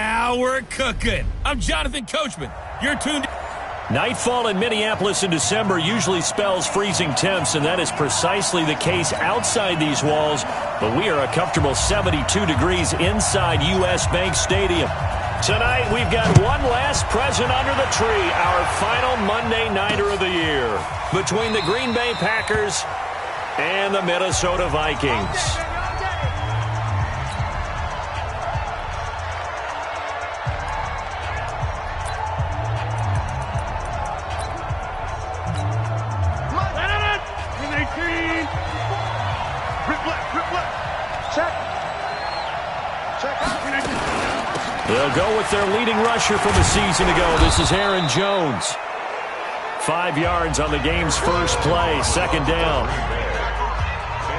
Now we're cooking. I'm Jonathan Coachman. You're tuned in. Nightfall in Minneapolis in December usually spells freezing temps, and that is precisely the case outside these walls. But we are a comfortable 72 degrees inside U.S. Bank Stadium. Tonight, we've got one last present under the tree, our final Monday Nighter of the year, between the Green Bay Packers and the Minnesota Vikings. They'll go with their leading rusher from a season ago. This is Aaron Jones. 5 yards on the game's first play, second down.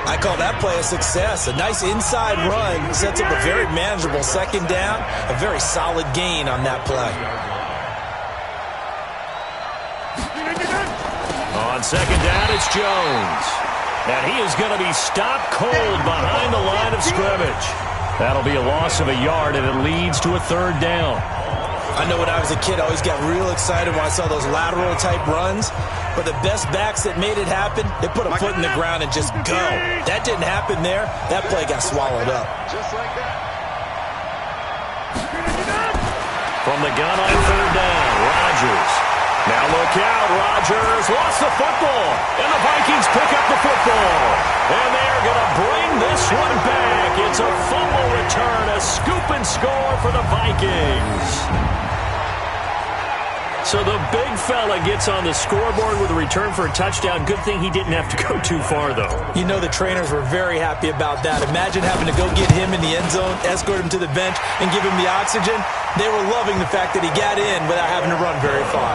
I call that play a success. A nice inside run sets up a very manageable second down. A very solid gain on that play. On second down, it's Jones. And he is going to be stopped cold behind the line of scrimmage. That'll be a loss of a yard, and it leads to a third down. I know when I was a kid, I always got real excited when I saw those lateral-type runs. But the best backs that made it happen, they put a foot in the ground and just go. That didn't happen there. That play got swallowed up. Just like that. From the gun on third down, Rodgers. Now look out, Rodgers lost the football, and the Vikings pick up the football. And they're going to bring this one back. It's a fumble return, a scoop and score for the Vikings. So the big fella gets on the scoreboard with a return for a touchdown. Good thing he didn't have to go too far, though. You know the trainers were very happy about that. Imagine having to go get him in the end zone, escort him to the bench, and give him the oxygen. They were loving the fact that he got in without having to run very far.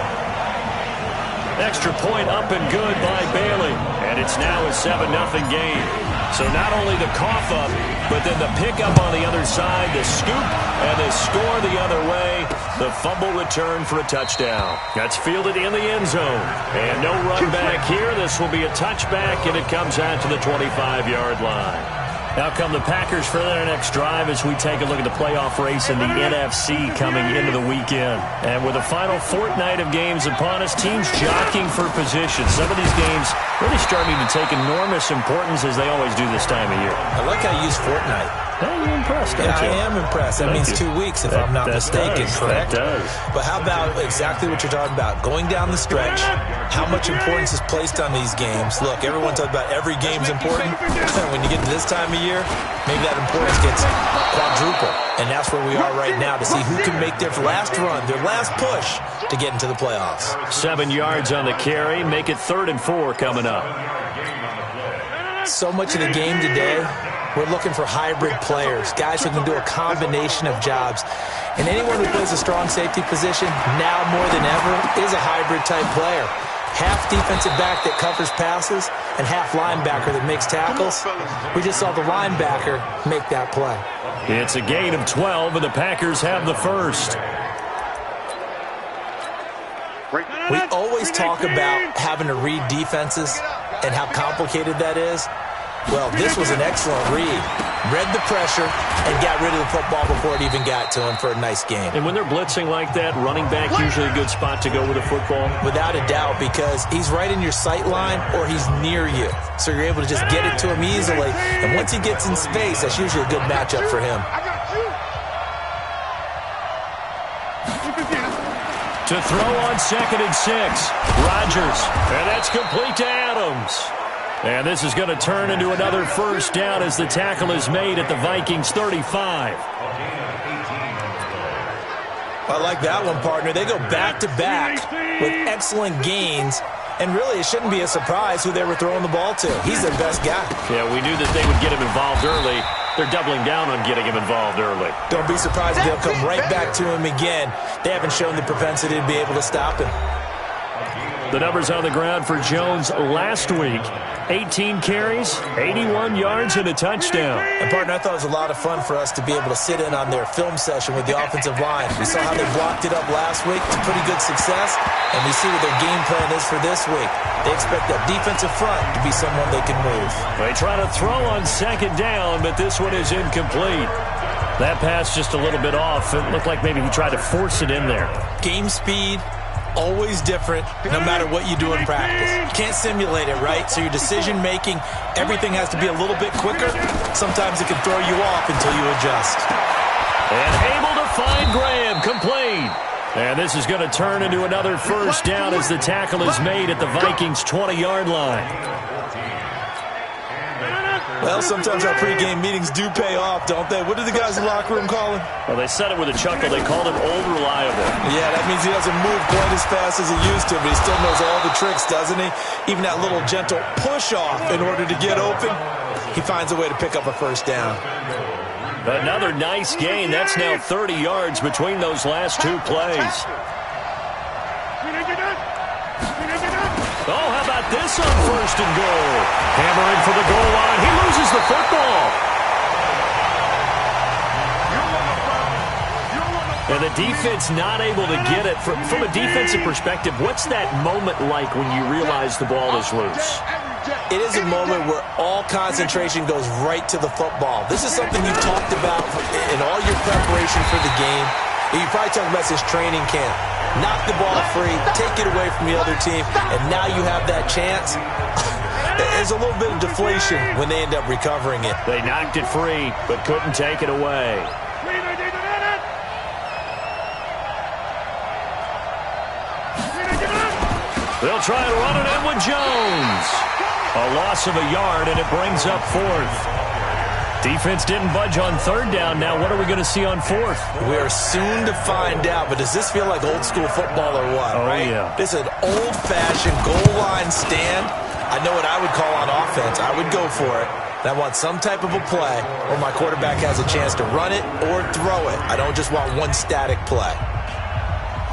Extra point up and good by Bailey. And it's now a 7-0 game. So not only the cough up, but then the pickup on the other side, the scoop, and the score the other way. The fumble return for a touchdown. That's fielded in the end zone. And no run back here. This will be a touchback, and it comes out to the 25-yard line. Now come the Packers for their next drive as we take a look at the playoff race in the NFC coming into the weekend. And with the final fortnight of games upon us, teams jockeying for position. Some of these games really starting to take enormous importance as they always do this time of year. I like how you use fortnight. Hey, you're impressed, don't you? I am impressed. That means 2 weeks, if I'm not mistaken, correct? That does. But how about exactly what you're talking about? Going down the stretch, how much importance is placed on these games? Look, everyone talks about every game's important. When you get to this time of year, maybe that importance gets quadruple. And that's where we are right now to see who can make their last run, their last push to get into the playoffs. 7 yards on the carry. Make it 3rd and 4 coming up. So much of the game today, we're looking for hybrid players, guys who can do a combination of jobs. And anyone who plays a strong safety position, now more than ever, is a hybrid-type player. Half defensive back that covers passes and half linebacker that makes tackles. We just saw the linebacker make that play. It's a gain of 12, and the Packers have the first. We always talk about having to read defenses and how complicated that is. Well, this was an excellent read. Read the pressure and got rid of the football before it even got to him for a nice game. And when they're blitzing like that, running back usually a good spot to go with a football? Without a doubt, because he's right in your sight line or he's near you. So you're able to just get it to him easily. And once he gets in space, that's usually a good matchup for him. To throw on 2nd and 6. Rodgers. And that's complete to Adams. And this is going to turn into another first down as the tackle is made at the Vikings 35. I like that one, partner. They go back-to-back with excellent gains. And really, it shouldn't be a surprise who they were throwing the ball to. He's their best guy. Yeah, we knew that they would get him involved early. They're doubling down on getting him involved early. Don't be surprised if they'll come right back to him again. They haven't shown the propensity to be able to stop him. The numbers on the ground for Jones last week. 18 carries, 81 yards, and a touchdown. And, partner, I thought it was a lot of fun for us to be able to sit in on their film session with the offensive line. We saw how they blocked it up last week to pretty good success, and we see what their game plan is for this week. They expect that defensive front to be someone they can move. They try to throw on 2nd down, but this one is incomplete. That pass just a little bit off. It looked like maybe he tried to force it in there. Game speed, always different, no matter what you do in practice. You can't simulate it, right? So your decision-making, everything has to be a little bit quicker. Sometimes it can throw you off until you adjust. And able to find Graham, complete. And this is going to turn into another first down as the tackle is made at the Vikings' 20-yard line. Well, sometimes our pregame meetings do pay off, don't they? What do the guys in the locker room call him? Well, they said it with a chuckle. They called him Old Reliable. Yeah, that means he doesn't move quite as fast as he used to, but he still knows all the tricks, doesn't he? Even that little gentle push-off in order to get open, he finds a way to pick up a first down. Another nice gain. That's now 30 yards between those last two plays. Oh, how about this on first and goal? Hammering for the goal line. He loses the football. And the defense not able to get it. From a defensive perspective, what's that moment like when you realize the ball is loose? It is a moment where all concentration goes right to the football. This is something you've talked about in all your preparation for the game. You probably talked about since training camp. Knock the ball free, take it away from the other team, and now you have that chance. There's a little bit of deflation when they end up recovering it. They knocked it free, but couldn't take it away. They'll try to run it in with Jones. A loss of a yard, and it brings up fourth. Defense didn't budge on third down. Now what are we going to see on fourth? We are soon to find out, but does this feel like old school football or what? Oh, right? Yeah. This is an old-fashioned goal line stand. I know what I would call on offense. I would go for it. And I want some type of a play where my quarterback has a chance to run it or throw it. I don't just want one static play.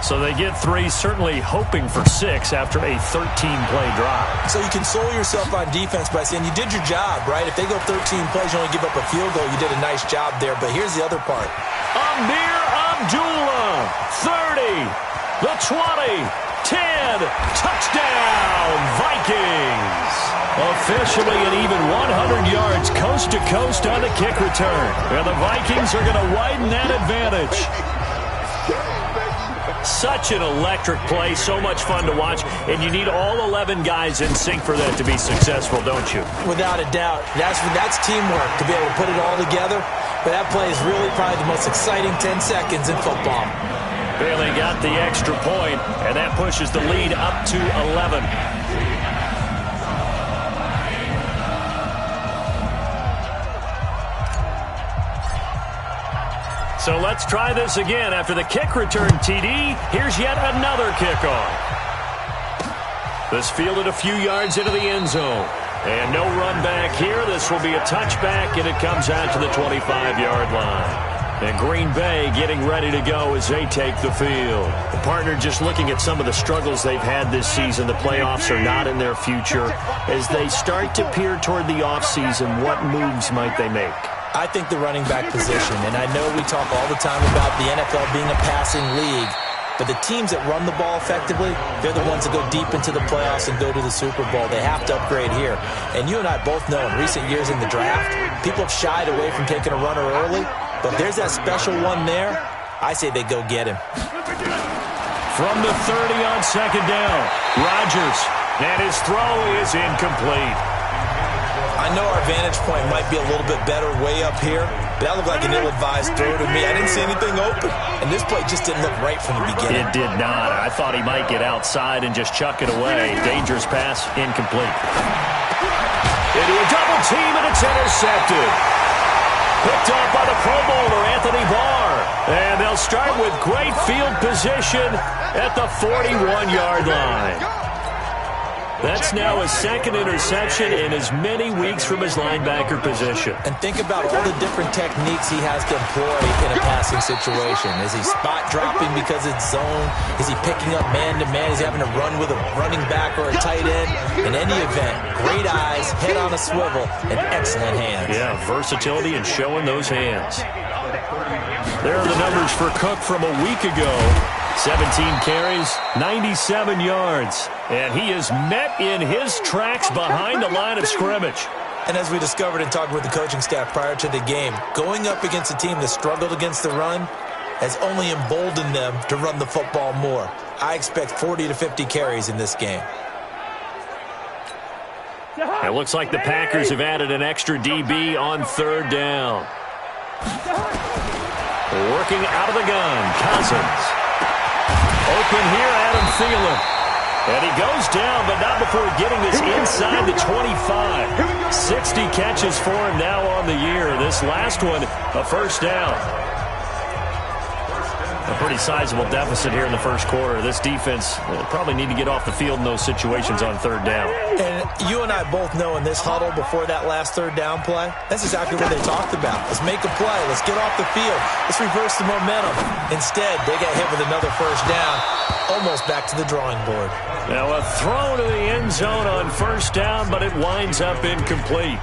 So they get three, certainly hoping for six after a 13-play drive. So you console yourself on defense by saying you did your job, right? If they go 13 plays, you only give up a field goal, you did a nice job there. But here's the other part. Amir Abdullah, 30, the 20, 10, touchdown, Vikings. Officially an even 100 yards coast to coast on the kick return. And the Vikings are going to widen that advantage. Such an electric play, so much fun to watch, and you need all 11 guys in sync for that to be successful, don't you? Without a doubt. That's teamwork to be able to put it all together, but that play is really probably the most exciting 10 seconds in football. Bailey got the extra point, and that pushes the lead up to 11. So let's try this again. After the kick return TD, here's yet another kickoff. This fielded a few yards into the end zone. And no run back here. This will be a touchback, and it comes out to the 25-yard line. And Green Bay getting ready to go as they take the field. The partner just looking at some of the struggles they've had this season. The playoffs are not in their future. As they start to peer toward the offseason, what moves might they make? I think the running back position, and I know we talk all the time about the NFL being a passing league, but the teams that run the ball effectively, they're the ones that go deep into the playoffs and go to the Super Bowl. They have to upgrade here. And you and I both know in recent years in the draft, people have shied away from taking a runner early, but there's that special one there. I say they go get him. From the 30 on second down, Rodgers, and his throw is incomplete. I know our vantage point might be a little bit better way up here, but that looked like an ill-advised throw to me. I didn't see anything open, and this play just didn't look right from the beginning. It did not. I thought he might get outside and just chuck it away. Dangerous pass, incomplete. Into a double team, and it's intercepted. Picked up by the Pro Bowler, Anthony Barr. And they'll start with great field position at the 41-yard line. That's now his second interception in as many weeks from his linebacker position. And think about all the different techniques he has to employ in a passing situation. Is he spot dropping because it's zone? Is he picking up man-to-man? Is he having to run with a running back or a tight end? In any event, great eyes, head on a swivel, and excellent hands. Yeah, versatility and showing those hands. There are the numbers for Cook from a week ago. 17 carries, 97 yards. And he is met in his tracks behind the line of scrimmage. And as we discovered in talking with the coaching staff prior to the game, going up against a team that struggled against the run has only emboldened them to run the football more. I expect 40 to 50 carries in this game. It looks like the Packers have added an extra DB on third down. Working out of the gun, Cousins. Open here, Adam Thielen. And he goes down, but not before getting this inside the 25. 60 catches for him now on the year. This last one, a first down. A pretty sizable deficit here in the first quarter. This defense probably need to get off the field in those situations on third down. And you and I both know in this huddle before that last third down play, that's exactly what they talked about. Let's make a play. Let's get off the field. Let's reverse the momentum. Instead, they got hit with another first down, almost back to the drawing board. Now a throw to the end zone on first down, but it winds up incomplete.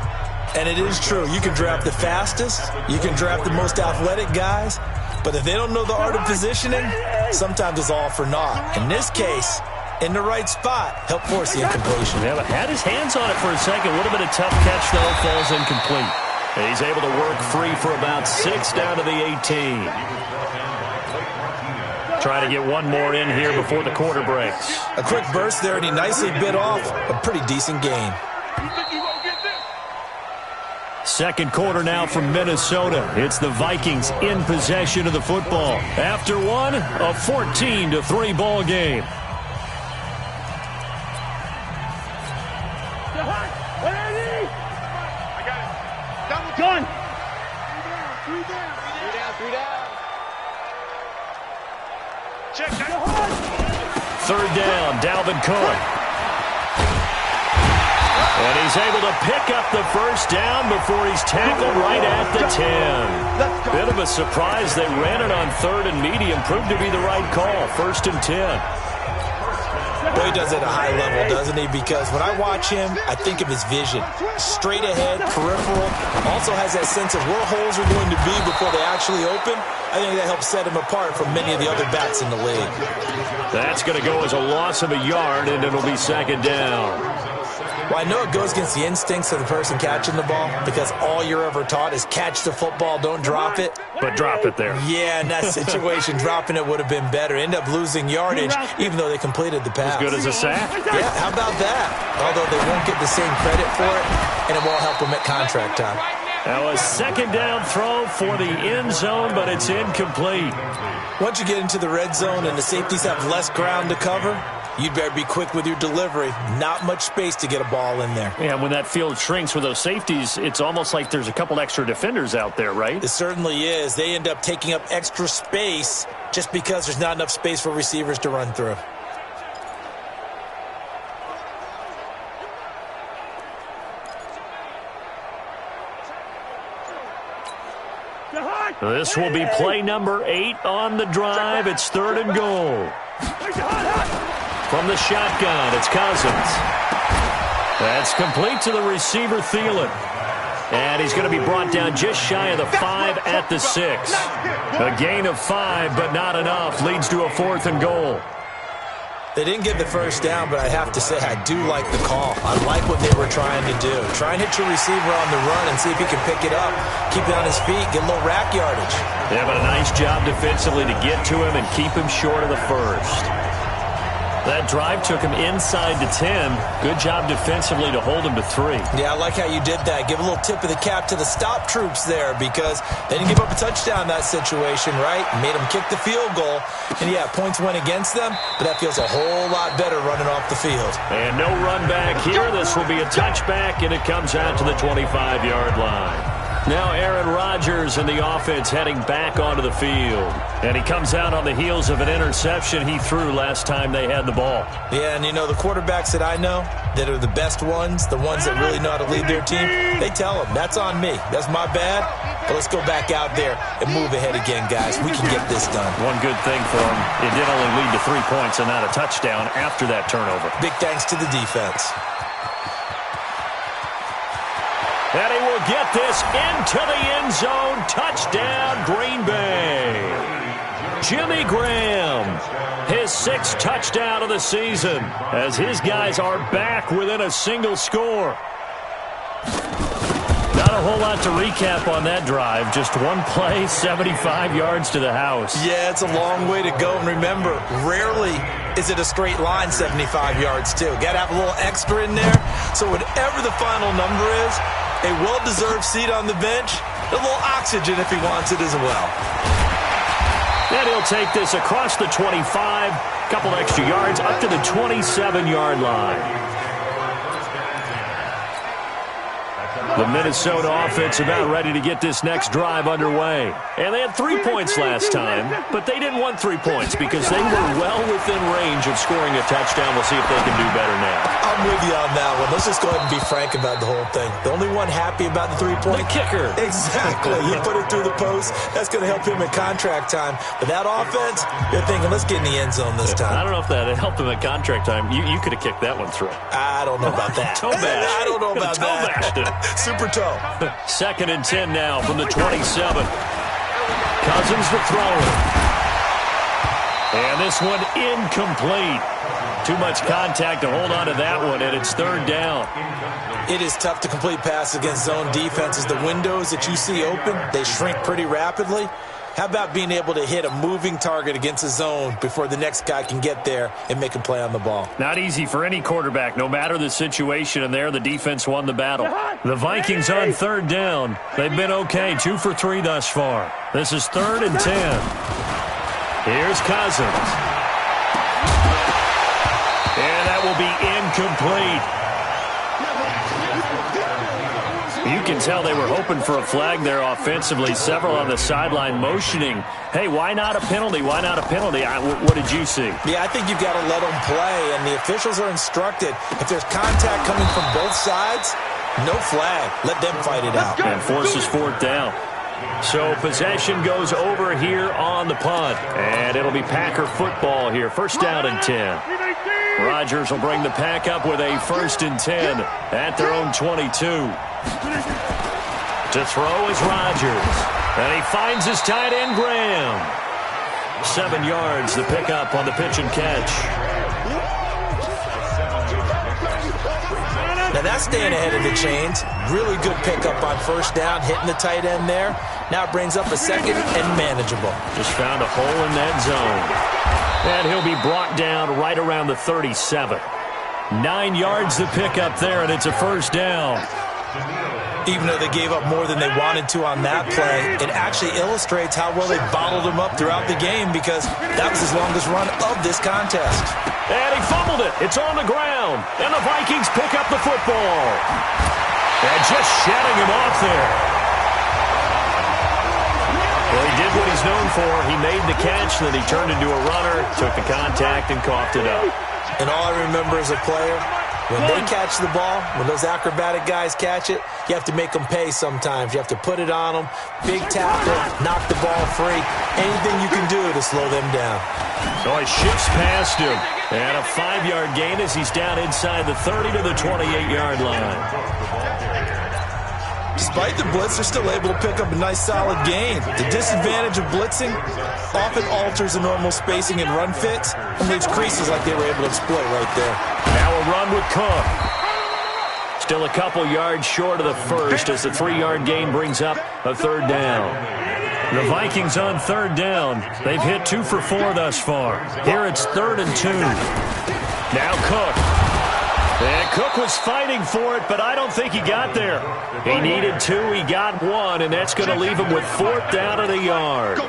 And it is true. You can draft the fastest. You can draft the most athletic guys. But if they don't know the art of positioning, sometimes it's all for naught. In this case, in the right spot, help force the incompletion. Yeah, but had his hands on it for a second. Would have been a tough catch, though. Falls incomplete. And he's able to work free for about 6 down to the 18. Try to get one more in here before the quarter breaks. A quick burst there, and he nicely bit off a pretty decent gain. Second quarter now from Minnesota. It's the Vikings in possession of the football. After one, a 14-3 ball game. Done. 3 down. Check that. Third down, Dalvin Cook. And he's able to pick up the first down before he's tackled right at the 10. Bit of a surprise. They ran it on third and medium. Proved to be the right call. First and 10. Well, he does it at a high level, doesn't he? Because when I watch him, I think of his vision. Straight ahead, peripheral. Also has that sense of where holes are going to be before they actually open. I think that helps set him apart from many of the other backs in the league. That's going to go as a loss of a yard, and it'll be second down. Well, I know it goes against the instincts of the person catching the ball because all you're ever taught is catch the football, don't drop it. But drop it there. Yeah, in that situation, dropping it would have been better. End up losing yardage, even though they completed the pass. As good as a sack? Yeah, how about that? Although they won't get the same credit for it, and it won't help them at contract time. Now a second down throw for the end zone, but it's incomplete. Once you get into the red zone and the safeties have less ground to cover, you'd better be quick with your delivery. Not much space to get a ball in there. Yeah, when that field shrinks with those safeties, it's almost like there's a couple extra defenders out there, right? It certainly is. They end up taking up extra space just because there's not enough space for receivers to run through. This will be play number 8 on the drive. It's third and goal. From the shotgun, it's Cousins. That's complete to the receiver, Thielen. And he's going to be brought down just shy of the 5 at the 6. A gain of 5, but not enough. Leads to a 4th and goal. They didn't get the first down, but I have to say I do like the call. I like what they were trying to do. Try and hit your receiver on the run and see if he can pick it up. Keep it on his feet, get a little rack yardage. Yeah, but a nice job defensively to get to him and keep him short of the first. That drive took him inside to 10. Good job defensively to hold him to 3. Yeah, I like how you did that. Give a little tip of the cap to the stop troops there because they didn't give up a touchdown in that situation, right? Made them kick the field goal. And, yeah, points went against them, but that feels a whole lot better running off the field. And no run back here. This will be a touchback, and it comes out to the 25-yard line. Now Aaron Rodgers and the offense heading back onto the field. And he comes out on the heels of an interception he threw last time they had the ball. Yeah, and you know, the quarterbacks that I know that are the best ones, the ones that really know how to lead their team, they tell them, that's on me. That's my bad. But let's go back out there and move ahead again, guys. We can get this done. One good thing for him, it did only lead to 3 points and not a touchdown after that turnover. Big thanks to the defense. And he will get this into the end zone. Touchdown, Green Bay. Jimmy Graham, his 6th touchdown of the season, as his guys are back within a single score. a whole lot to recap on that drive. Just one play, 75 yards to the house. Yeah, it's a long way to go. And remember, rarely is it a straight line 75 yards, too. Got to have a little extra in there. So whatever the final number is, a well-deserved seat on the bench, a little oxygen if he wants it as well. And he'll take this across the 25, couple extra yards, up to the 27-yard line. The Minnesota offense about ready to get this next drive underway. And they had 3 points last time, but they didn't want 3 points because they were well within range of scoring a touchdown. We'll see if they can do better now. I'm with you on that one. Let's just go ahead and be frank about the whole thing. The only one happy about the 3-point? The kicker. Exactly. He put it through the post. That's going to help him in contract time. But that offense, you're thinking, let's get in the end zone this time. I don't know if that helped him at contract time. You could have kicked that one through. I don't know about that. Toe bash. I don't know about toe that. Bashed it. Super toe. 2nd and 10 now from the 27. Cousins to throw it. And this one incomplete. Too much contact to hold on to that one, and it's 3rd down. It is tough to complete passes against zone defenses. The windows that you see open, they shrink pretty rapidly. How about being able to hit a moving target against a zone before the next guy can get there and make a play on the ball? Not easy for any quarterback, no matter the situation, and there the defense won the battle. The Vikings on 3rd down. They've been okay, 2 for 3 thus far. This is 3rd and 10. Here's Cousins. And that will be incomplete. You can tell they were hoping for a flag there offensively. Several on the sideline motioning. Hey, why not a penalty? Why not a penalty? What did you see? Yeah, I think you've got to let them play, and the officials are instructed. If there's contact coming from both sides, no flag. Let them fight it out. And forces 4th down. So possession goes over here on the punt. And it'll be Packer football here. 1st down and 10. Rodgers will bring the pack up with a 1st and 10 at their own 22. To throw is Rodgers. And he finds his tight end, Graham. 7 yards, the pickup on the pitch and catch. Now that's staying ahead of the chains. Really good pickup on 1st down, hitting the tight end there. Now it brings up a 2nd and manageable. Just found a hole in that zone. And he'll be brought down right around the 37. 9 yards the pickup there, and it's a 1st down. Even though they gave up more than they wanted to on that play, it actually illustrates how well they bottled him up throughout the game because that was his longest run of this contest. And he fumbled it. It's on the ground. And the Vikings pick up the football. And just shutting him off there. Well, he did what he's known for. He made the catch, then he turned into a runner, took the contact, and coughed it up. And all I remember as a player, when they catch the ball, when those acrobatic guys catch it, you have to make them pay sometimes. You have to put it on them, big tackle, knock the ball free. Anything you can do to slow them down. So he shifts past him. And a 5-yard gain as he's down inside the 30 to the 28-yard line. Despite the blitz, they're still able to pick up a nice solid gain. The disadvantage of blitzing often alters the normal spacing and run fits and leaves creases like they were able to exploit right there. Now a run with Cook. Still a couple yards short of the 1st as the 3-yard gain brings up a 3rd down. The Vikings on 3rd down. They've hit 2 for 4 thus far. Here it's 3rd and 2. Now Cook. And Cook was fighting for it, but I don't think he got there. He needed 2, he got 1, and that's going to leave him with 4th down and a yard.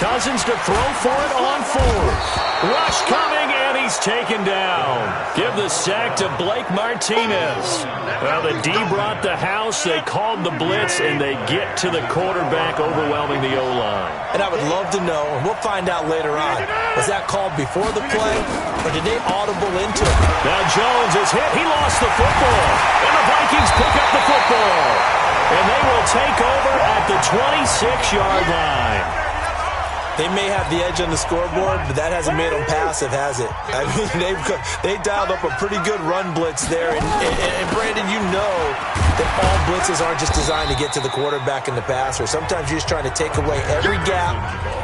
Cousins to throw for it on 4th. Rush coming, and he's taken down. Give the sack to Blake Martinez. Well, the D brought the house. They called the blitz, and they get to the quarterback, overwhelming the O-line. And I would love to know, and we'll find out later on, was that called before the play, or did they audible into it? Now Jones is hit. He lost the football. And the Vikings pick up the football. And they will take over at the 26-yard line. They may have the edge on the scoreboard, but that hasn't made them passive, has it? I mean, they dialed up a pretty good run blitz there. And Brandon, you know that all blitzes aren't just designed to get to the quarterback and the passer. Sometimes you're just trying to take away every gap,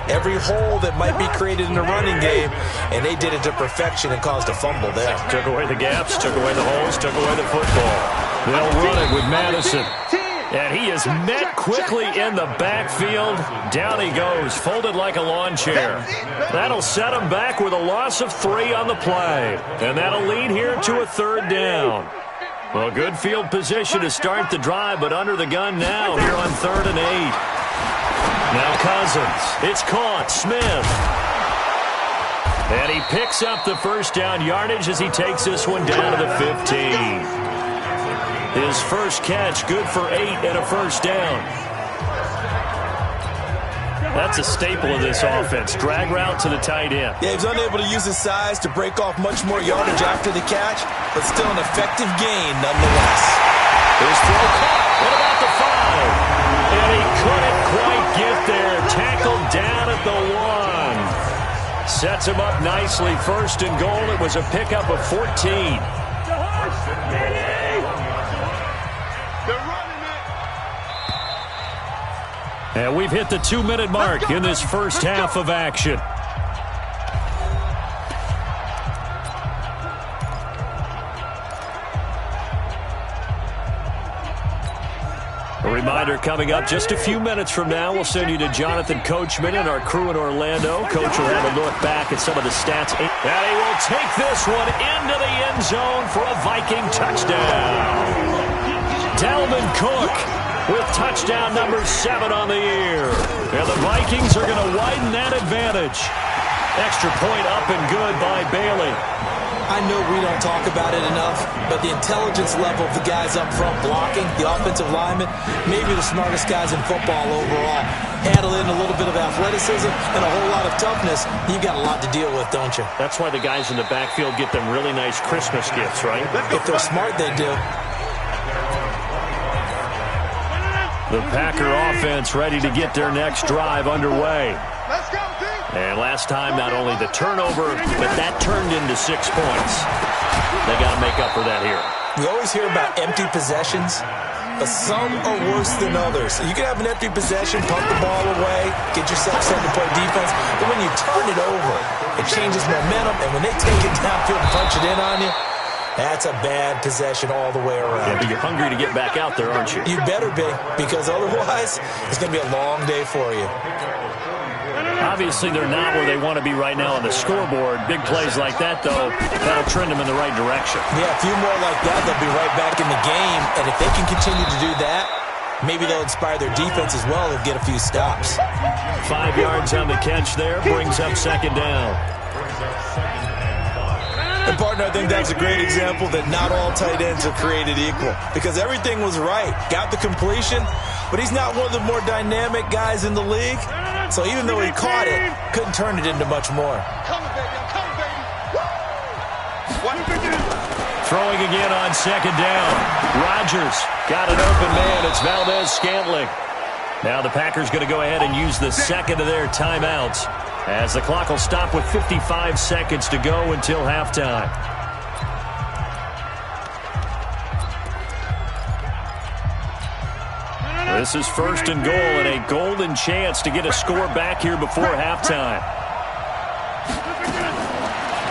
every hole that might be created in the running game, and they did it to perfection and caused a fumble there. Took away the gaps, took away the holes, took away the football. They'll run it with Madison. And he is met quickly in the backfield. Down he goes, folded like a lawn chair. That'll set him back with a loss of 3 on the play. And that'll lead here to a 3rd down. Well, good field position to start the drive, but under the gun now here on 3rd and 8. Now Cousins. It's caught. Smith. And he picks up the 1st down yardage as he takes this one down to the 15. His first catch, good for 8 and a 1st down. That's a staple of this offense. Drag route to the tight end. Yeah, he was unable to use his size to break off much more yardage after the catch, but still an effective gain nonetheless. His throw caught. What about the 5? And he couldn't quite get there. Tackled down at the 1. Sets him up nicely. 1st and goal. It was a pickup of 14. And we've hit the 2-minute mark in this first half of action. A reminder coming up just a few minutes from now. We'll send you to Jonathan Coachman and our crew in Orlando. Coach will have a look back at some of the stats. And he will take this one into the end zone for a Viking touchdown. Dalvin Cook with touchdown number 7 on the year. And the Vikings are going to widen that advantage. Extra point up and good by Bailey. I know we don't talk about it enough, but the intelligence level of the guys up front blocking, the offensive linemen, maybe the smartest guys in football overall. Add in a little bit of athleticism and a whole lot of toughness, you've got a lot to deal with, don't you? That's why the guys in the backfield get them really nice Christmas gifts, right? If they're smart, they do. The Packer offense ready to get their next drive underway. Let's go, team. And last time, not only the turnover, but that turned into 6 points. They got to make up for that here. We always hear about empty possessions, but some are worse than others. You can have an empty possession, punt the ball away, get yourself set to play defense, but when you turn it over, it changes momentum, and when they take it downfield and punch it in on you, that's a bad possession all the way around. Yeah, but you're hungry to get back out there, aren't you? You better be, because otherwise, it's going to be a long day for you. Obviously, they're not where they want to be right now on the scoreboard. Big plays like that, though, that'll trend them in the right direction. Yeah, a few more like that, they'll be right back in the game. And if they can continue to do that, maybe they'll inspire their defense as well and get a few stops. 5 yards on the catch there, brings up 2nd down. And, partner, I think that's a great example that not all tight ends are created equal. Because everything was right. Got the completion, but he's not one of the more dynamic guys in the league. So even though he caught it, couldn't turn it into much more. Come on, baby. I'm coming, baby. Throwing again on 2nd down. Rodgers got an open man. It's Valdez-Scantling. Now the Packers going to go ahead and use the 2nd of their timeouts, as the clock will stop with 55 seconds to go until halftime. This is 1st and goal and a golden chance to get a score back here before halftime.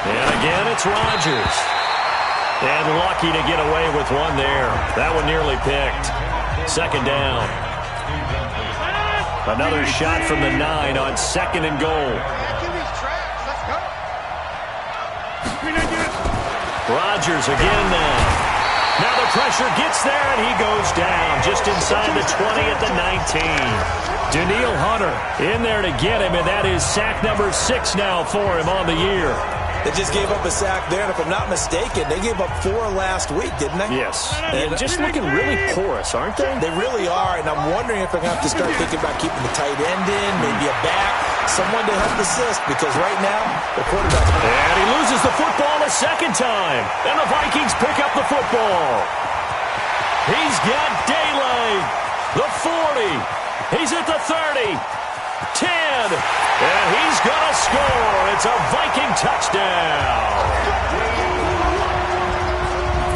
And again, it's Rodgers. And lucky to get away with one there. That one nearly picked. 2nd down. Another shot from the 9 on 2nd and goal. Rodgers again now. Now the pressure gets there, and he goes down just inside the 20 at the 19. Danielle Hunter in there to get him, and that is sack number 6 now for him on the year. They just gave up a sack there, and if I'm not mistaken, they gave up 4 last week, didn't they? Yes, and just looking really porous, aren't they? They really are, and I'm wondering if they're going to have to start thinking about keeping the tight end in, maybe a back, someone to help assist, because right now, the quarterback's... And he loses the football a 2nd time, and the Vikings pick up the football. He's got daylight. The 40. He's at the 30. 10, and he's going to score. It's a Viking touchdown.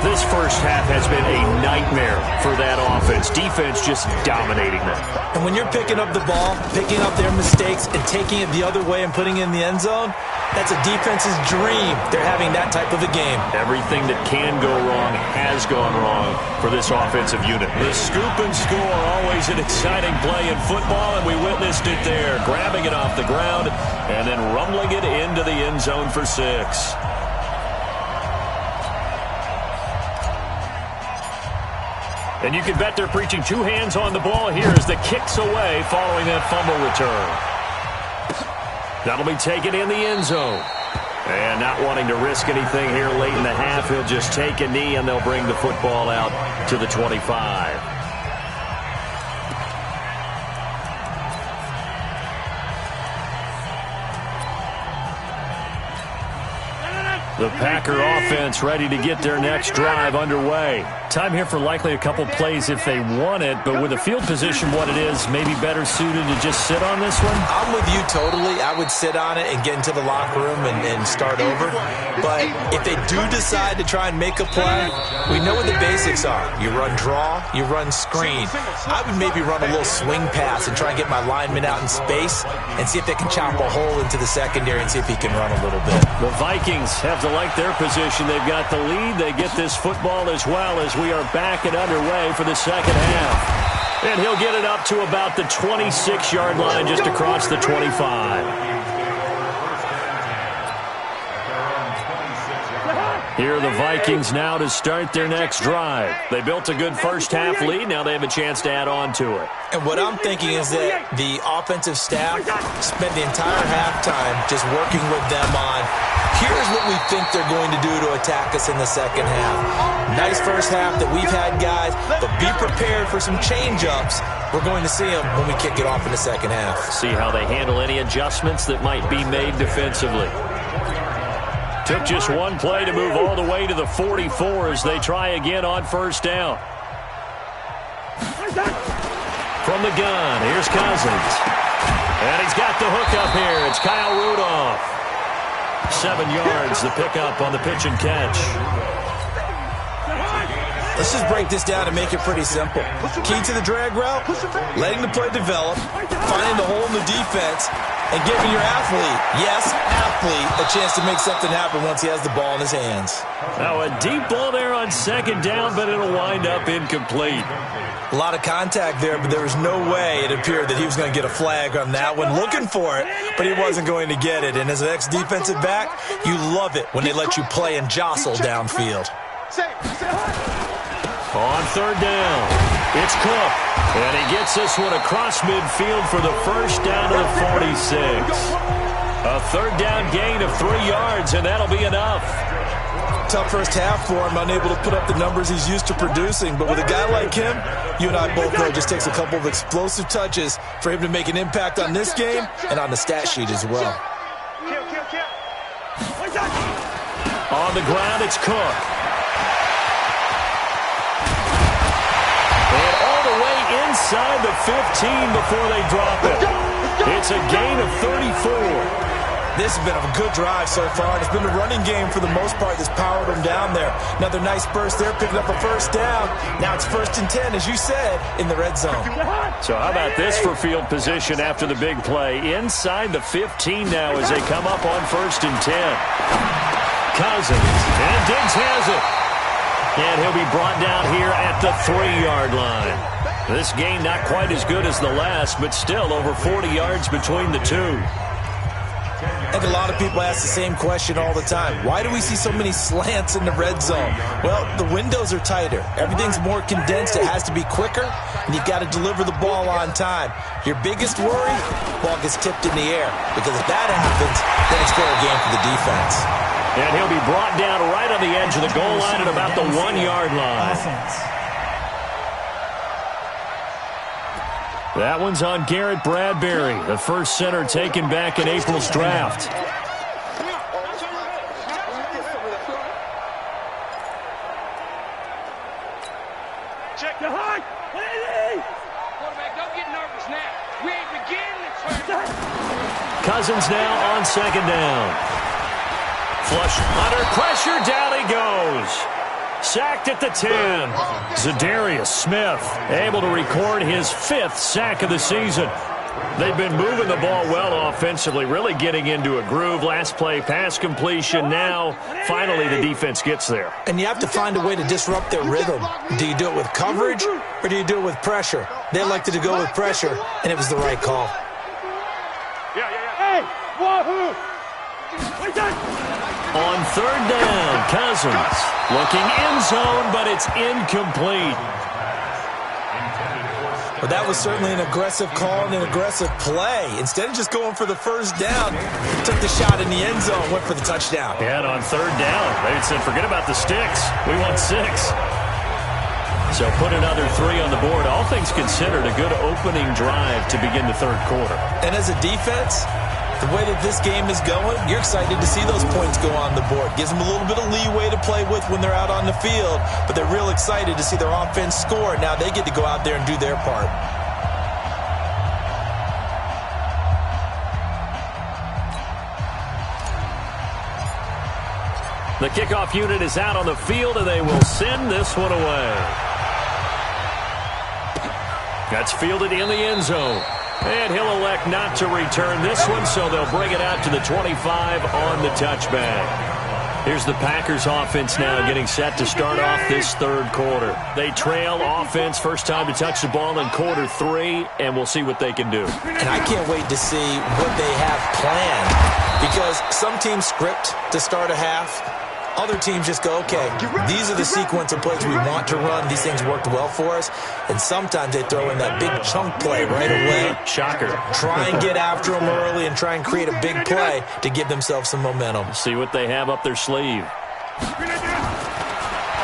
This first half has been a nightmare for that offense. Defense just dominating them. And when you're picking up the ball, picking up their mistakes, and taking it the other way and putting it in the end zone, that's a defense's dream. They're having that type of a game. Everything that can go wrong has gone wrong for this offensive unit. The scoop and score, always an exciting play in football, and we witnessed it there. Grabbing it off the ground and then rumbling it into the end zone for 6. And you can bet they're preaching 2 hands on the ball here as the kick's away following that fumble return. That'll be taken in the end zone. And not wanting to risk anything here late in the half, he'll just take a knee and they'll bring the football out to the 25. The Packer offense ready to get their next drive underway. Time here for likely a couple plays if they want it, but with the field position what it is, maybe better suited to just sit on this one? I'm with you totally. I would sit on it and get into the locker room and start over. But if they do decide to try and make a play, we know what the basics are. You run draw, you run screen. I would maybe run a little swing pass and try and get my lineman out in space and see if they can chop a hole into the secondary and see if he can run a little bit. The Vikings have to like their position. They've got the lead. They get this football as well as we are back and underway for the second half. And he'll get it up to about the 26-yard line just across the 25. Here are the Vikings now to start their next drive. They built a good first-half lead. Now they have a chance to add on to it. And what I'm thinking is that the offensive staff spent the entire halftime just working with them on, here's what we think they're going to do to attack us in the second half. Nice first half that we've had, guys, but be prepared for some change-ups. We're going to see them when we kick it off in the second half. See how they handle any adjustments that might be made defensively. Took just one play to move all the way to the 44 as they try again on first down. From the gun, here's Cousins. And he's got the hook up here. It's Kyle Rudolph. 7 yards, the pickup on the pitch and catch. Let's just break this down and make it pretty simple. Key to the drag route, letting the play develop, finding the hole in the defense, and giving your athlete, a chance to make something happen once he has the ball in his hands. Now a deep ball there on second down, but it'll wind up incomplete. A lot of contact there, but there was no way it appeared that he was going to get a flag on that one. Looking for it, but he wasn't going to get it. And as an ex-defensive back, you love it when they let you play and jostle downfield. On third down, it's Cook. And he gets this one across midfield for the first down to the 46. A third down gain of 3 yards, and that'll be enough. Tough first half for him, unable to put up the numbers he's used to producing. But with a guy like him, you and I both know it just takes a couple of explosive touches for him to make an impact on this game and on the stat sheet as well. On the ground, it's Cook. And all the way inside the 15 before they drop it. It's a gain of 34. This has been a good drive so far. It's been the running game for the most part that's powered them down there. Another nice burst there, picking up a first down. Now it's 1st and 10, as you said, in the red zone. So how about this for field position after the big play? Inside the 15 now as they come up on 1st and 10. Cousins, and Diggs has it. And he'll be brought down here at the 3-yard line. This game not quite as good as the last, but still over 40 yards between the two. I think a lot of people ask the same question all the time. Why do we see so many slants in the red zone? Well, the windows are tighter. Everything's more condensed. It has to be quicker, and you've got to deliver the ball on time. Your biggest worry, ball gets tipped in the air, because if that happens, then it's fair game for the defense. And he'll be brought down right on the edge of the goal line at about the 1-yard line. That one's on Garrett Bradbury, the first center taken back in April's draft. Check the high. Quarterback, don't get nervous now. We ain't beginning. Cousins now on second down. Flush under pressure, down he goes. sacked at the 10. Zadarius Smith able to record his 5th sack of the season. They've been moving the ball well offensively, really getting into a groove. Last play, pass completion. Now, finally, the defense gets there. And you have to find a way to disrupt their rhythm. Do you do it with coverage, or do you do it with pressure? They elected to go with pressure, and it was the right call. Hey, wahoo! On 3rd down, Cousins looking end zone, but it's incomplete. Well, that was certainly an aggressive call and an aggressive play. Instead of just going for the first down, took the shot in the end zone, went for the touchdown. Yeah, and on 3rd down, they said, forget about the sticks. We want 6. So put another 3 on the board. All things considered, a good opening drive to begin the 3rd quarter. And as a defense, the way that this game is going, you're excited to see those points go on the board. Gives them a little bit of leeway to play with when they're out on the field, but they're real excited to see their offense score. Now they get to go out there and do their part. The kickoff unit is out on the field, and they will send this one away. That's fielded in the end zone. And he'll elect not to return this one, so they'll bring it out to the 25 on the touchback. Here's the Packers offense now getting set to start off this 3rd quarter. They trail offense, first time to touch the ball in quarter 3, and we'll see what they can do. And I can't wait to see what they have planned, because some teams script to start a half. Other teams just go, okay, these are the sequence of plays we want to run. These things worked well for us. And sometimes they throw in that big chunk play right away. Shocker. Try and get after them early and try and create a big play to give themselves some momentum. See what they have up their sleeve.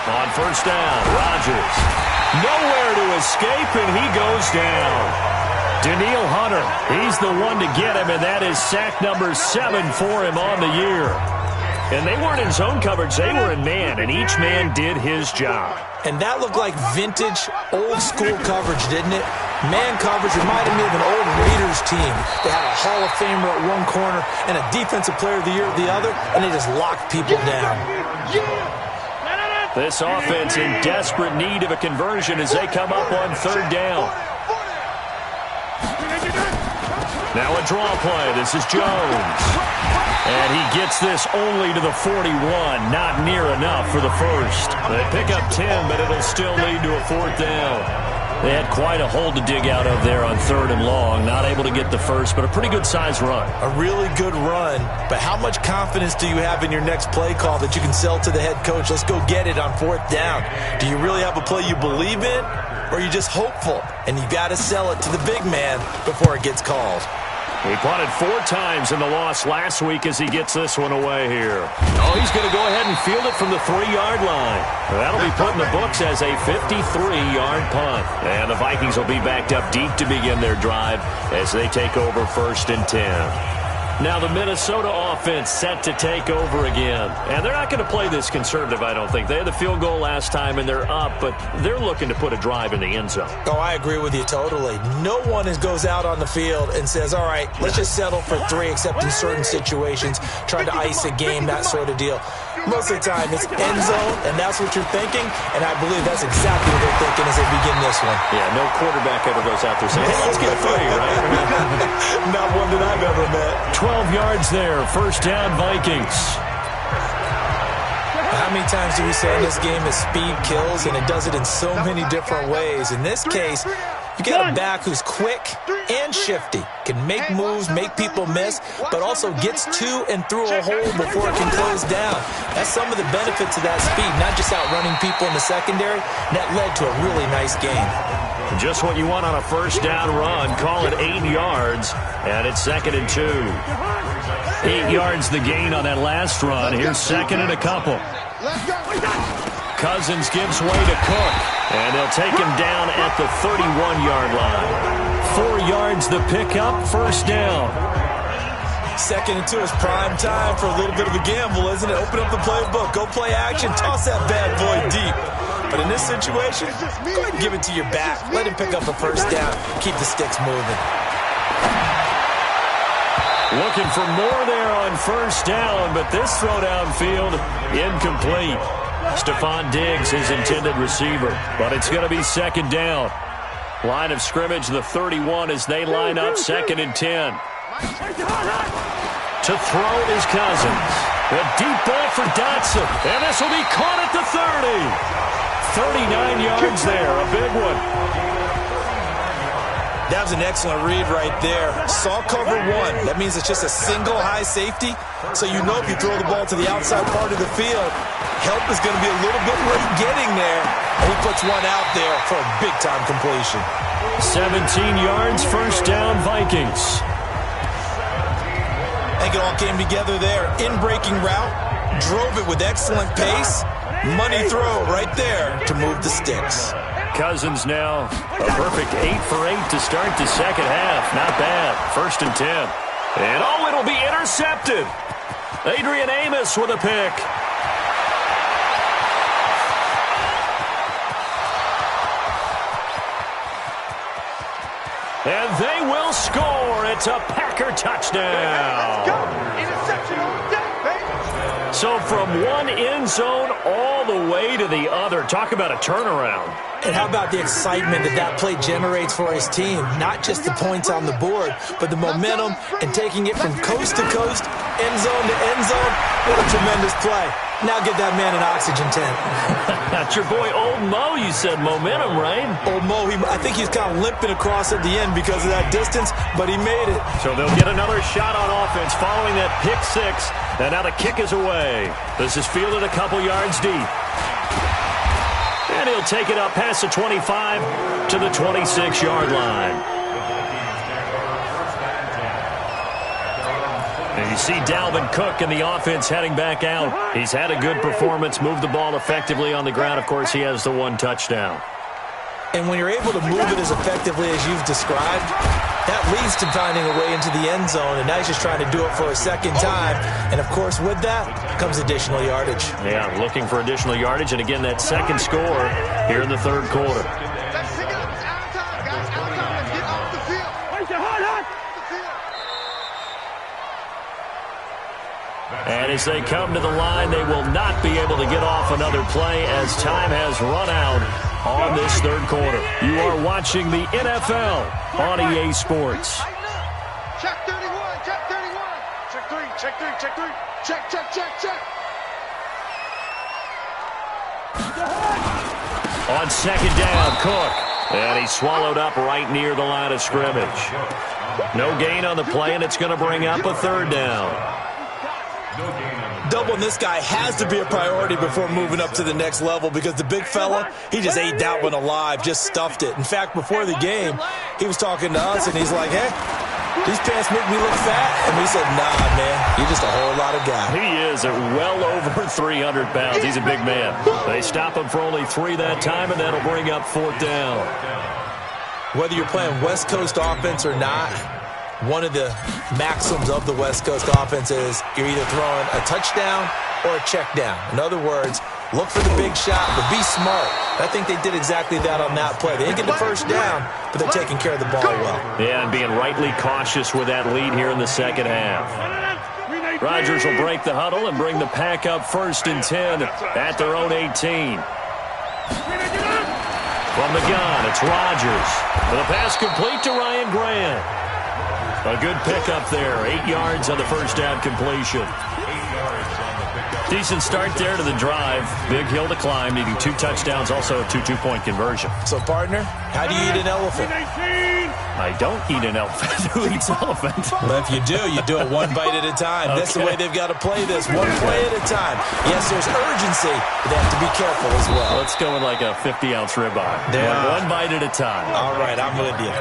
On 1st down, Rodgers. Nowhere to escape, and he goes down. Danielle Hunter, he's the one to get him, and that is sack number 7 for him on the year. And they weren't in zone coverage, they were in man, and each man did his job. And that looked like vintage, old-school coverage, didn't it? Man coverage reminded me of an old Raiders team. They had a Hall of Famer at one corner and a Defensive Player of the Year at the other, and they just locked people down. This offense in desperate need of a conversion as they come up on 3rd down. Now a draw play. This is Jones. And he gets this only to the 41. Not near enough for the first. They pick up 10, but it'll still lead to a 4th down. They had quite a hole to dig out of there on 3rd and long. Not able to get the first, but a pretty good-sized run. A really good run. But how much confidence do you have in your next play call that you can sell to the head coach? Let's go get it on 4th down. Do you really have a play you believe in? Or are you just hopeful? And you got to sell it to the big man before it gets called. He punted 4 times in the loss last week as he gets this one away here. Oh, he's going to go ahead and field it from the 3-yard line. That'll be put in the books as a 53-yard punt. And the Vikings will be backed up deep to begin their drive as they take over 1st and 10. Now the Minnesota offense set to take over again. And they're not going to play this conservative, I don't think. They had the field goal last time, and they're up, but they're looking to put a drive in the end zone. Oh, I agree with you totally. No one goes out on the field and says, all right, let's just settle for 3, except in certain situations, try to ice a game, that sort of deal. Most of the time, it's end zone, and that's what you're thinking, and I believe that's exactly what they're thinking as they begin this one. Yeah, no quarterback ever goes out there saying, hey, let's get 3, right? Not one that I've ever met. 12 yards there, 1st down Vikings. How many times do we say in this game that speed kills, and it does it in so many different ways? In this case, you got a back who's quick and shifty, can make moves, make people miss, but also gets to and through a hole before it can close down. That's some of the benefits of that speed, not just outrunning people in the secondary. That led to a really nice game. Just what you want on a 1st down run. Call it 8 yards, and it's 2nd and 2. 8 yards the gain on that last run. Here's 2nd and a couple. Cousins gives way to Cook, and they'll take him down at the 31-yard line. 4 yards the pickup, 1st down. 2nd and 2 is prime time for a little bit of a gamble, isn't it? Open up the playbook, go play action, toss that bad boy deep. But in this situation, go ahead and give it to your back. Let him pick up a 1st down. Keep the sticks moving. Looking for more there on 1st down, but this throw downfield incomplete. Stephon Diggs, his intended receiver. But it's going to be second down. Line of scrimmage, the 31 as they line up, 2nd and 10. To throw is Cousins. A deep ball for Dotson. And this will be caught at the 30. 39 yards there, a big one. That was an excellent read right there. Saw cover 1. That means it's just a single high safety. So you know if you throw the ball to the outside part of the field, help is going to be a little bit late getting there. And he puts one out there for a big-time completion. 17 yards, first down, Vikings. I think it all came together there. In-breaking route, drove it with excellent pace. Money throw right there to move the sticks. Cousins now a perfect 8 for 8 to start the second half. Not bad. 1st and 10. And oh, it'll be intercepted. Adrian Amos with a pick. And they will score. It's a Packer touchdown. Let's go. Interception on deck, baby. So from one end zone all the way to the other. Talk about a turnaround. And how about the excitement that that play generates for his team? Not just the points on the board, but the momentum and taking it from coast to coast, end zone to end zone. What a tremendous play. Now get that man an oxygen tent. That's your boy Old Mo, you said. Momentum, right? Old Mo, I think he's kind of limping across at the end because of that distance, but he made it. So they'll get another shot on offense following that pick 6. And now the kick is away. This is fielded a couple yards deep. And he'll take it up past the 25 to the 26-yard line. And you see Dalvin Cook in the offense heading back out. He's had a good performance, moved the ball effectively on the ground. Of course, he has the 1 touchdown. And when you're able to move it as effectively as you've described, that leads to finding a way into the end zone, and now he's just trying to do it for a second time. And, of course, with that comes additional yardage. Yeah, looking for additional yardage, and again, that second score here in the third quarter. Let's pick it up. It's out of time, guys. Out of time. Let's get off the field. And as they come to the line, they will not be able to get off another play as time has run out on this third quarter. You are watching the NFL on EA Sports. Check 31. Check 31. Check 3. Check 3. Check 3. Check, check, check, check. On second down, Cook. And he's swallowed up right near the line of scrimmage. No gain on the play, and it's going to bring up a third down. Doubling this guy has to be a priority before moving up to the next level because the big fella, he just ate that one alive, just stuffed it. In fact, before the game, he was talking to us, and he's like, hey, these pants make me look fat. And we said, nah, man, you're just a whole lot of guy. He is at well over 300 pounds. He's a big man. They stop him for only 3 that time, and that'll bring up 4th down. Whether you're playing West Coast offense or not, one of the maxims of the West Coast offense is you're either throwing a touchdown or a check down. In other words, look for the big shot, but be smart. I think they did exactly that on that play. They didn't get the first down, but they're taking care of the ball well. Yeah, and being rightly cautious with that lead here in the second half. Rodgers will break the huddle and bring the pack up 1st and 10 at their own 18. From the gun, it's Rodgers. With a pass complete to Ryan Grant. A good pickup there. 8 yards on the first down completion. Decent start there to the drive. Big hill to climb, needing 2 touchdowns, also a 2 two-point conversion. So, partner, how do you eat an elephant? I don't eat an elephant. Who eats elephant? Well, if you do it one bite at a time. That's the way they've got to play this, one play at a time. Yes, there's urgency, but they have to be careful as well. Let's go with like a 50-ounce ribeye. One bite at a time. All right, I'm with you.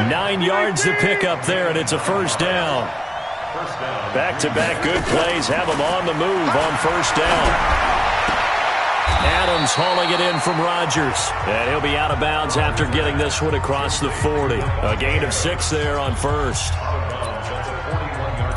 9 yards to pick up there, and it's a first down. Back-to-back good plays have them on the move on first down. Adams hauling it in from Rodgers. And he'll be out of bounds after getting this one across the 40. A gain of 6 there on first.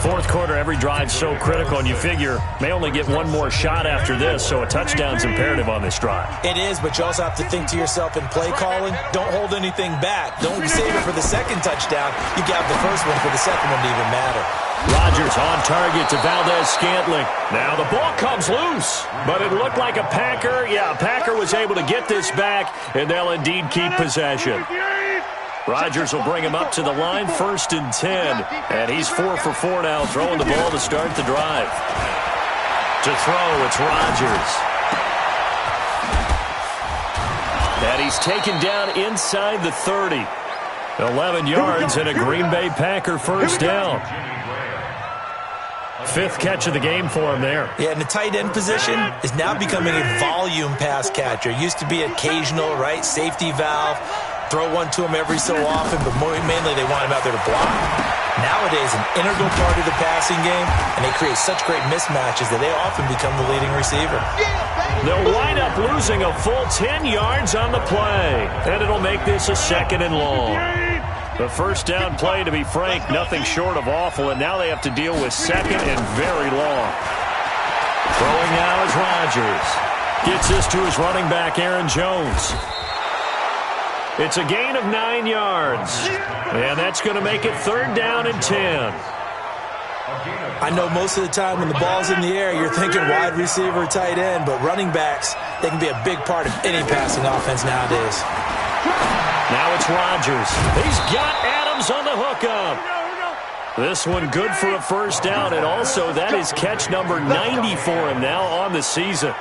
Fourth quarter, every drive so critical, and you figure may only get one more shot after this, so a touchdown's imperative on this drive. It is, but you also have to think to yourself in play calling, don't hold anything back. Don't save it for the second touchdown. You got the first one for the second one to even matter. Rodgers on target to Valdez-Scantling. Now the ball comes loose, but it looked like a Packer. Yeah, a Packer was able to get this back, and they'll indeed keep possession. Rodgers will bring him up to the line, 1st and 10. And he's 4 for 4 now, throwing the ball to start the drive. To throw, it's Rodgers. And he's taken down inside the 30. 11 yards and a Green Bay Packer first down. 5th catch of the game for him there. Yeah, and the tight end position is now becoming a volume pass catcher. Used to be occasional, right? Safety valve. Throw one to him every so often, but mainly they want him out there to block. Nowadays, an integral part of the passing game, and they create such great mismatches that they often become the leading receiver. They'll wind up losing a full 10 yards on the play, and it'll make this a 2nd and long. The first down play, to be frank, nothing short of awful, and now they have to deal with 2nd and very long. Throwing now is Rodgers. Gets this to his running back, Aaron Jones. It's a gain of 9 yards, and that's going to make it 3rd down and 10. I know most of the time when the ball's in the air, you're thinking wide receiver, tight end, but running backs, they can be a big part of any passing offense nowadays. Now it's Rodgers. He's got Adams on the hookup. This one good for a first down, and also that is catch number 90 for him now on the season.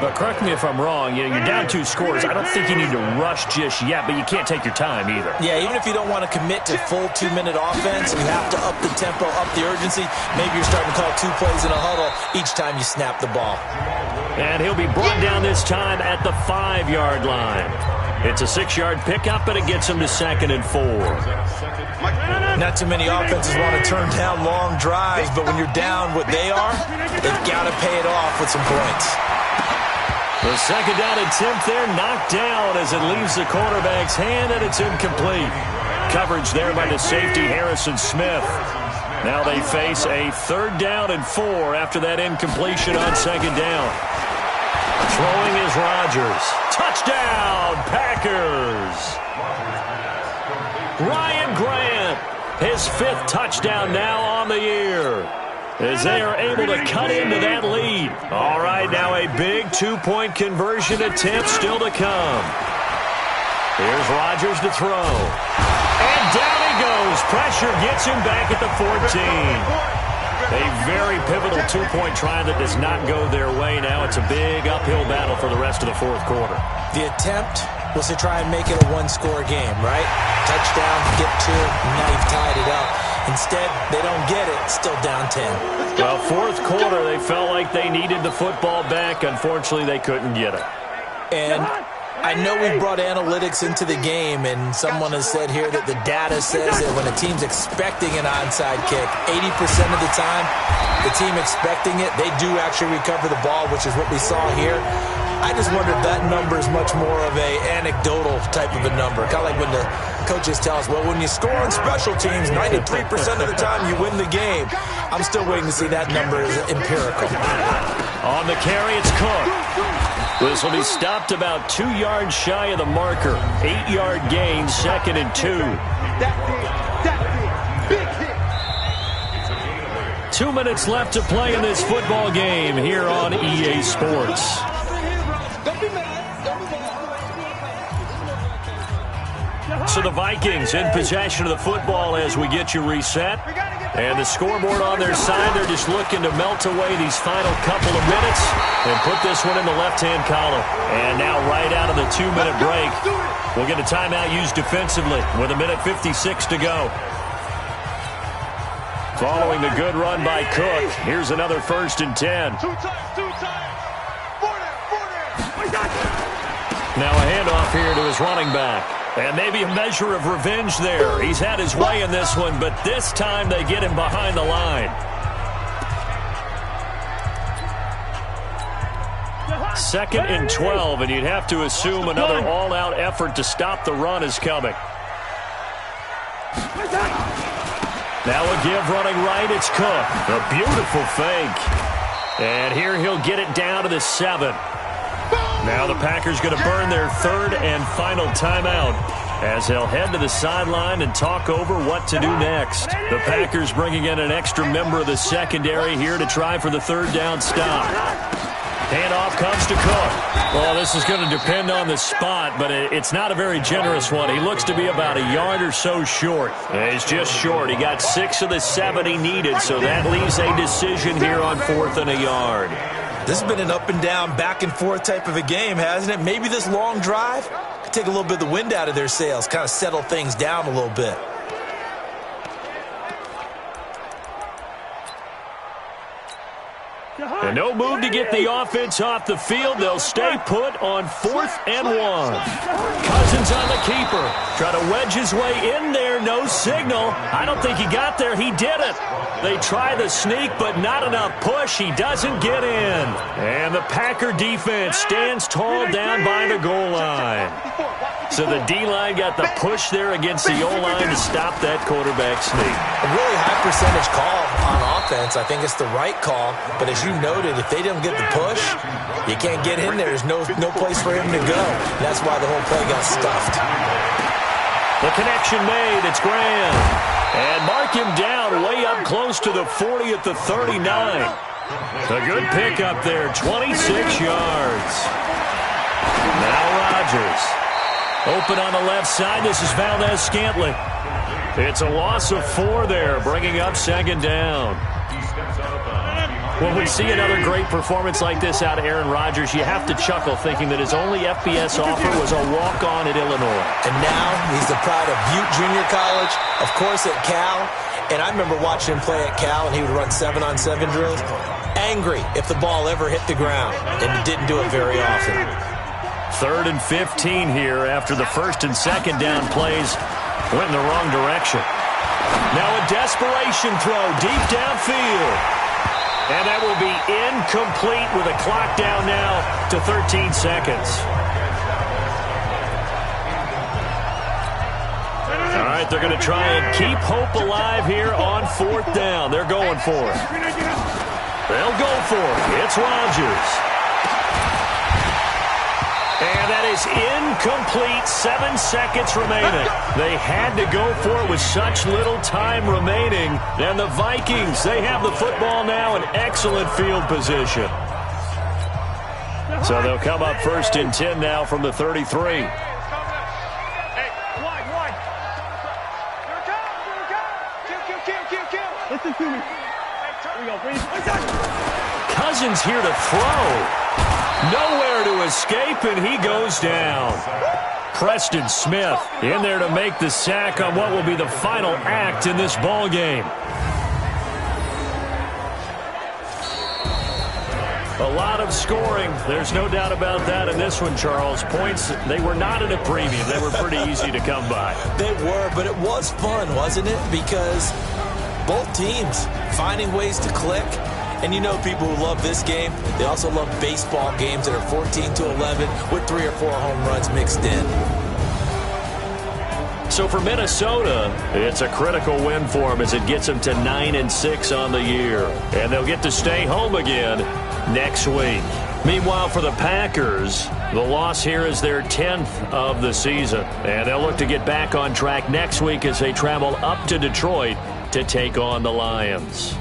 But correct me if I'm wrong, you're down 2 scores. I don't think you need to rush just yet, but you can't take your time either. Yeah, even if you don't want to commit to full 2-minute offense, you have to up the tempo, up the urgency. Maybe you're starting to call 2 plays in a huddle each time you snap the ball. And he'll be brought down this time at the 5-yard line. It's a 6-yard pickup, and it gets him to 2nd and 4. Not too many offenses want to turn down long drives, but when you're down what they are, they've got to pay it off with some points. The 2nd down attempt there knocked down as it leaves the quarterback's hand, and it's incomplete. Coverage there by the safety, Harrison Smith. Now they face a 3rd down and 4 after that incompletion on 2nd down. Throwing is Rodgers. Touchdown, Packers! Ryan Grant, his 5th touchdown now on the year, as they are able to cut into that lead. All right, now a big 2-point conversion attempt still to come. Here's Rodgers to throw. And down he goes. Pressure gets him back at the 14. A very pivotal 2-point try that does not go their way. Now it's a big uphill battle for the rest of the 4th quarter. The attempt was to try and make it a 1-score game, right? Touchdown, get 2, now you've tied it up. Instead, they don't get it, still down 10. Well, 4th quarter, they felt like they needed the football back. Unfortunately, they couldn't get it. And I know we brought analytics into the game, and someone has said here that the data says that when a team's expecting an onside kick, 80% of the time, the team expecting it, they do actually recover the ball, which is what we saw here. I just wonder if that number is much more of a anecdotal type of a number. Kind of like when the coaches tell us, well, when you score on special teams, 93% of the time you win the game. I'm still waiting to see that number as empirical. On the carry, it's Cook. This will be stopped about 2 yards shy of the marker. 8-yard gain, 2nd and 2. 2 minutes left to play in this football game here on EA Sports. So the Vikings in possession of the football as we get you reset. And the scoreboard on their side, they're just looking to melt away these final couple of minutes and put this one in the left-hand column. And now right out of the 2-minute break, we'll get a timeout used defensively with 1:56 to go. Following the good run by Cook, here's another 1st and 10. Now a handoff here to his running back. And maybe a measure of revenge there. He's had his way in this one, but this time they get him behind the line. 2nd and 12, and you'd have to assume another all-out effort to stop the run is coming. Now a give running right. It's Cook. A beautiful fake. And here he'll get it down to the 7. Now the Packers going to burn their third and final timeout as they'll head to the sideline and talk over what to do next. The Packers bringing in an extra member of the secondary here to try for the third down stop. Handoff comes to Cook. Well, this is going to depend on the spot, but it's not a very generous one. He looks to be about a yard or so short. He's just short. He got 6 of the 7 he needed, so that leaves a decision here on 4th and a yard. This has been an up-and-down, back-and-forth type of a game, hasn't it? Maybe this long drive could take a little bit of the wind out of their sails, kind of settle things down a little bit. And no move to get the offense off the field. They'll stay put on 4th and 1. Cousins on the keeper. Try to wedge his way in there. No signal. I don't think he got there. He didn't. They try the sneak, but not enough push. He doesn't get in. And the Packer defense stands tall down by the goal line. So the D-line got the push there against the O-line to stop that quarterback sneak. A really high percentage call on offense. I think it's the right call. But as you noted, if they didn't get the push, you can't get in there. There's no place for him to go. That's why the whole play got stuffed. The connection made. It's Graham. And mark him down way up close to the 40 at the 39. A good pickup there, 26 yards. Now Rodgers. Open on the left side. This is Valdez-Scantling. It's a loss of 4 there, bringing up 2nd down. When we see another great performance like this out of Aaron Rodgers, you have to chuckle thinking that his only FBS offer was a walk-on at Illinois. And now he's the pride of Butte Junior College, of course at Cal. And I remember watching him play at Cal, and he would run 7-on-7 drills. Angry if the ball ever hit the ground, and he didn't do it very often. 3rd and 15 here after the 1st and 2nd down plays went in the wrong direction. Now a desperation throw deep downfield. And that will be incomplete with a clock down now to 13 seconds. All right, they're going to try and keep hope alive here on 4th down. They're going for it. They'll go for it. It's Rodgers. And that is incomplete. 7 seconds remaining. They had to go for it with such little time remaining. And the Vikings, they have the football now in excellent field position. So they'll come up 1st and 10 now from the 33. Listen to me. Here we go. Cousins here to throw. Nowhere to escape, and he goes down. Preston Smith in there to make the sack on what will be the final act in this ball game. A lot of scoring. There's no doubt about that in this one, Charles. Points, they were not at a premium. They were pretty easy to come by. They were, but it was fun, wasn't it? Because both teams finding ways to click. And you know people who love this game, they also love baseball games that are 14-11 with 3 or 4 home runs mixed in. So for Minnesota, it's a critical win for them as it gets them to 9-6 on the year. And they'll get to stay home again next week. Meanwhile, for the Packers, the loss here is their 10th of the season. And they'll look to get back on track next week as they travel up to Detroit to take on the Lions.